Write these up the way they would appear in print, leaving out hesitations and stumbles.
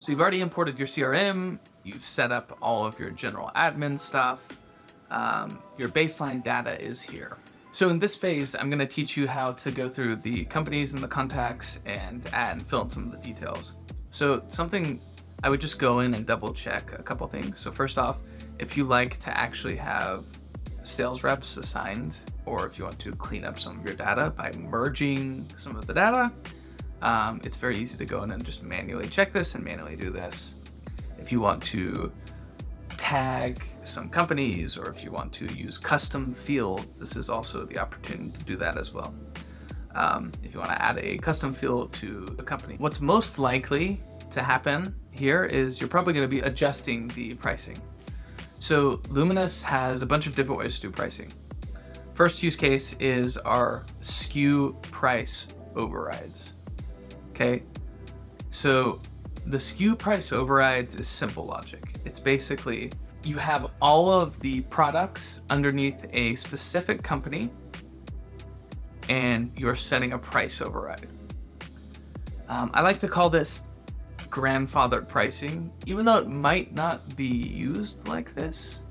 So you've already imported your CRM, you've set up all of your general admin stuff, your baseline data is here. So in this phase, I'm gonna teach you how to go through the companies and the contacts and add and fill in some of the details. So something I would just go in and double check a couple things. So first off, if you like to actually have sales reps assigned, or if you want to clean up some of your data by merging some of the data, it's very easy to go in and just manually check this and manually do this. If you want to tag some companies, or if you want to use custom fields, this is also the opportunity to do that as well. If you want to add a custom field to a company, what's most likely to happen here is you're probably going to be adjusting the pricing. So Luminous has a bunch of different ways to do pricing. First use case is our SKU price overrides. Okay, so the SKU price overrides is simple logic. It's basically you have all of the products underneath a specific company and you're setting a price override. I like to call this grandfathered pricing, even though it might not be used like this.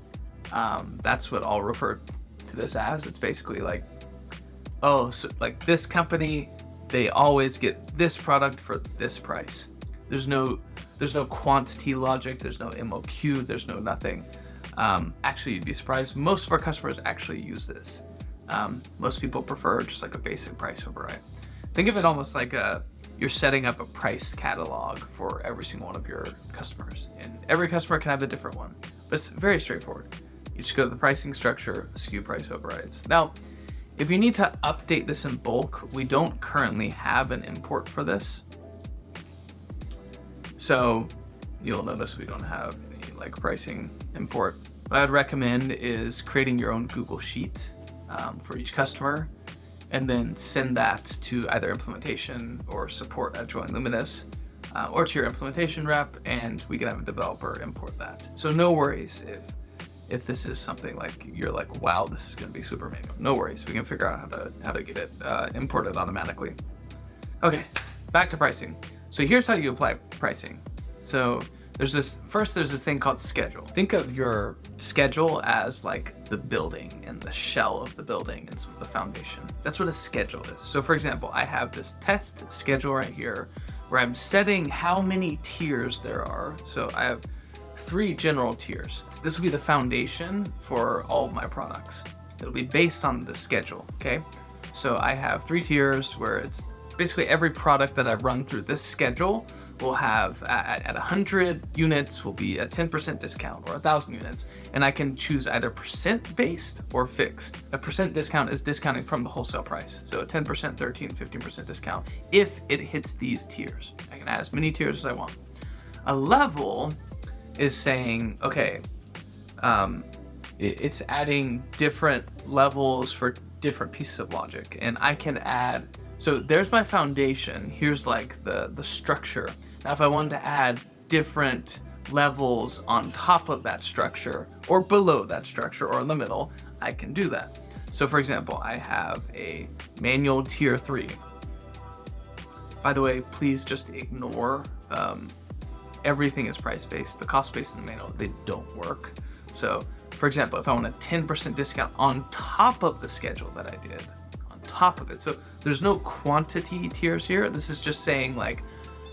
That's what I'll refer to this as. It's basically like, oh, so like this company, they always get this product for this price. There's no quantity logic, there's no MOQ, there's no nothing. Actually, you'd be surprised, most of our customers actually use this. Most people prefer just like a basic price override. Think of it almost like you're setting up a price catalog for every single one of your customers, and every customer can have a different one, but it's very straightforward. You just go to the pricing structure, SKU price overrides. Now, if you need to update this in bulk, we don't currently have an import for this. So you'll notice we don't have any like pricing import. What I'd recommend is creating your own Google Sheet for each customer, and then send that to either implementation or support at Join Luminous, or to your implementation rep, and we can have a developer import that. So no worries if this is something like you're like, wow, this is going to be super manual. No worries, we can figure out how to get it imported automatically. Okay, back to pricing. So here's how you apply pricing. So there's this thing called schedule. Think of your schedule as like the building and the shell of the building and some of the foundation. That's what a schedule is. So for example, I have this test schedule right here where I'm setting how many tiers there are. So I have 3 general tiers. This will be the foundation for all of my products. It'll be based on the schedule, okay? So I have 3 tiers where it's basically every product that I run through this schedule will have at 100 units will be a 10% discount, or 1,000 units. And I can choose either percent based or fixed. A percent discount is discounting from the wholesale price. So a 10%, 13, 15% discount if it hits these tiers. I can add as many tiers as I want. A level is saying, okay, it's adding different levels for different pieces of logic, and I can add, so there's my foundation, here's like the structure. Now if I wanted to add different levels on top of that structure, or below that structure, or in the middle, I can do that. So for example, I have a manual tier 3. By the way, please just ignore everything is price-based. The cost-based and the manual, they don't work. So for example, if I want a 10% discount on top of the schedule that I did, on top of it. So there's no quantity tiers here. This is just saying like,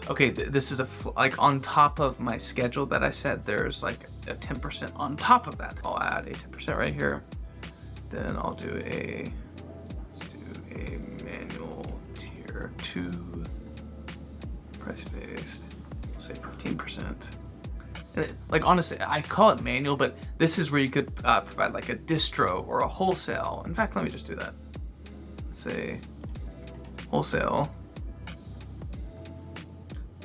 okay, this is like on top of my schedule that I said, there's like a 10% on top of that. I'll add a 10% right here. Then I'll do let's do a manual tier 2, price-based. Say 15%. And like honestly, I call it manual, but this is where you could provide like a distro or a wholesale. In fact, let me just do that. Let's say wholesale.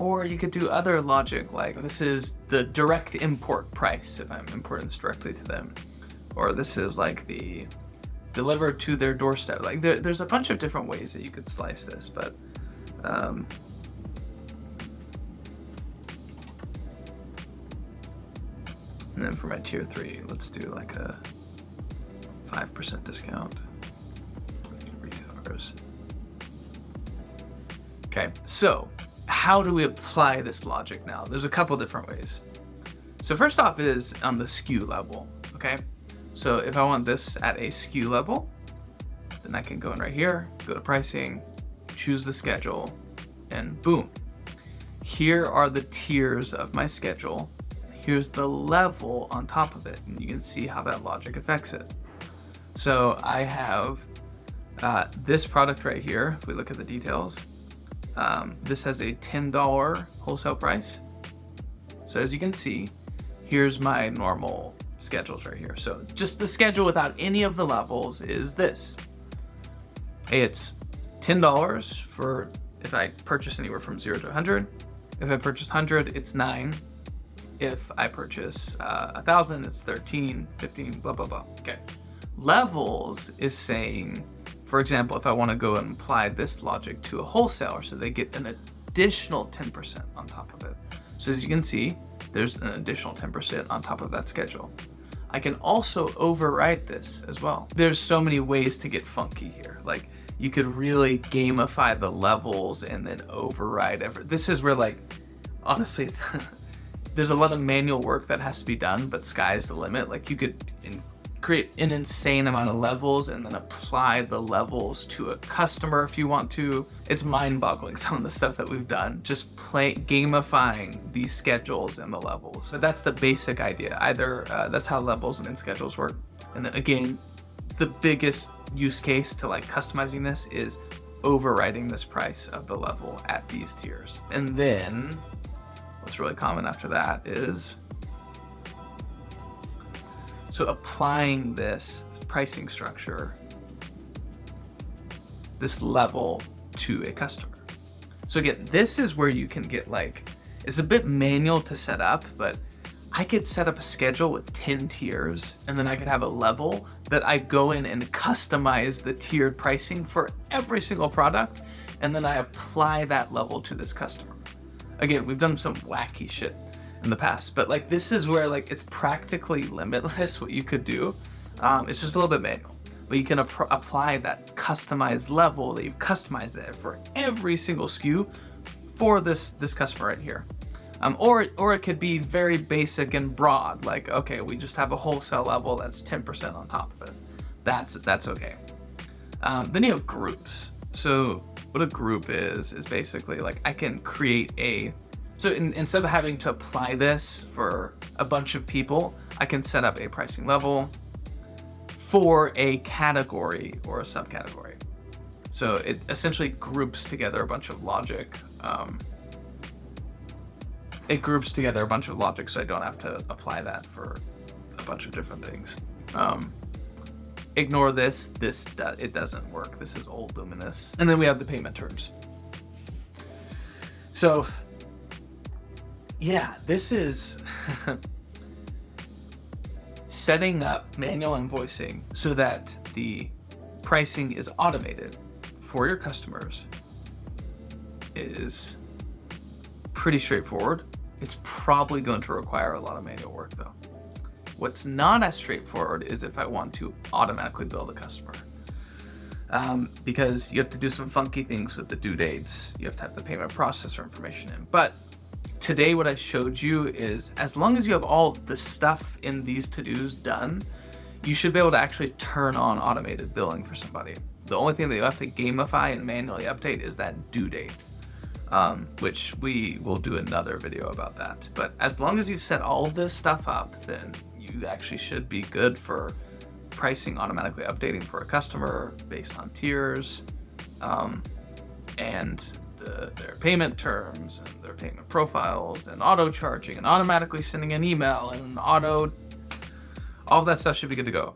Or you could do other logic, like this is the direct import price if I'm importing this directly to them. Or this is like the delivered to their doorstep. Like there's a bunch of different ways that you could slice this, but and then for my tier 3, let's do like a 5% discount for the retailers. Okay, so how do we apply this logic now? There's a couple different ways. So first off is on the SKU level, okay? So if I want this at a SKU level, then I can go in right here, go to pricing, choose the schedule, and boom. Here are the tiers of my schedule. Here's the level on top of it, and you can see how that logic affects it. So I have this product right here. If we look at the details, this has a $10 wholesale price. So as you can see, here's my normal schedules right here. So just the schedule without any of the levels is this. It's $10 for if I purchase anywhere from 0 to 100. If I purchase 100, it's 9. If I purchase 1,000, it's 13, 15, blah, blah, blah. Okay. Levels is saying, for example, if I want to go and apply this logic to a wholesaler, so they get an additional 10% on top of it. So as you can see, there's an additional 10% on top of that schedule. I can also override this as well. There's so many ways to get funky here. Like, you could really gamify the levels and then override everything. This is where, like, honestly, there's a lot of manual work that has to be done, but sky's the limit. Like, you could create an insane amount of levels and then apply the levels to a customer if you want to. It's mind-boggling, some of the stuff that we've done, just gamifying these schedules and the levels. So that's the basic idea. Either that's how levels and schedules work. And then again, the biggest use case to like customizing this is overriding this price of the level at these tiers. And then what's really common after that is, so applying this pricing structure, this level to a customer. So again, this is where you can get like, it's a bit manual to set up, but I could set up a schedule with 10 tiers, and then I could have a level that I go in and customize the tiered pricing for every single product, and then I apply that level to this customer. Again, we've done some wacky shit in the past, but like this is where like it's practically limitless what you could do. It's just a little bit manual, but you can apply that customized level that you've customized it for every single SKU for this customer right here. Or it could be very basic and broad, like, okay, we just have a wholesale level that's 10% on top of it. That's okay. Then you have groups. So what a group is basically like I can create so instead of having to apply this for a bunch of people, I can set up a pricing level for a category or a subcategory. So it essentially groups together a bunch of logic. It groups together a bunch of logic, so I don't have to apply that for a bunch of different things. Ignore this. It doesn't work. This is old Luminous. And then we have the payment terms. So yeah, this is setting up manual invoicing so that the pricing is automated for your customers is pretty straightforward. It's probably going to require a lot of manual work though. What's not as straightforward is if I want to automatically bill the customer. Because you have to do some funky things with the due dates. You have to have the payment processor information in. But today what I showed you is as long as you have all the stuff in these to-dos done, you should be able to actually turn on automated billing for somebody. The only thing that you have to gamify and manually update is that due date. Which we will do another video about that. But as long as you've set all of this stuff up, then you actually should be good for pricing automatically updating for a customer based on tiers, and their payment terms and their payment profiles and auto charging and automatically sending an email and all that stuff should be good to go.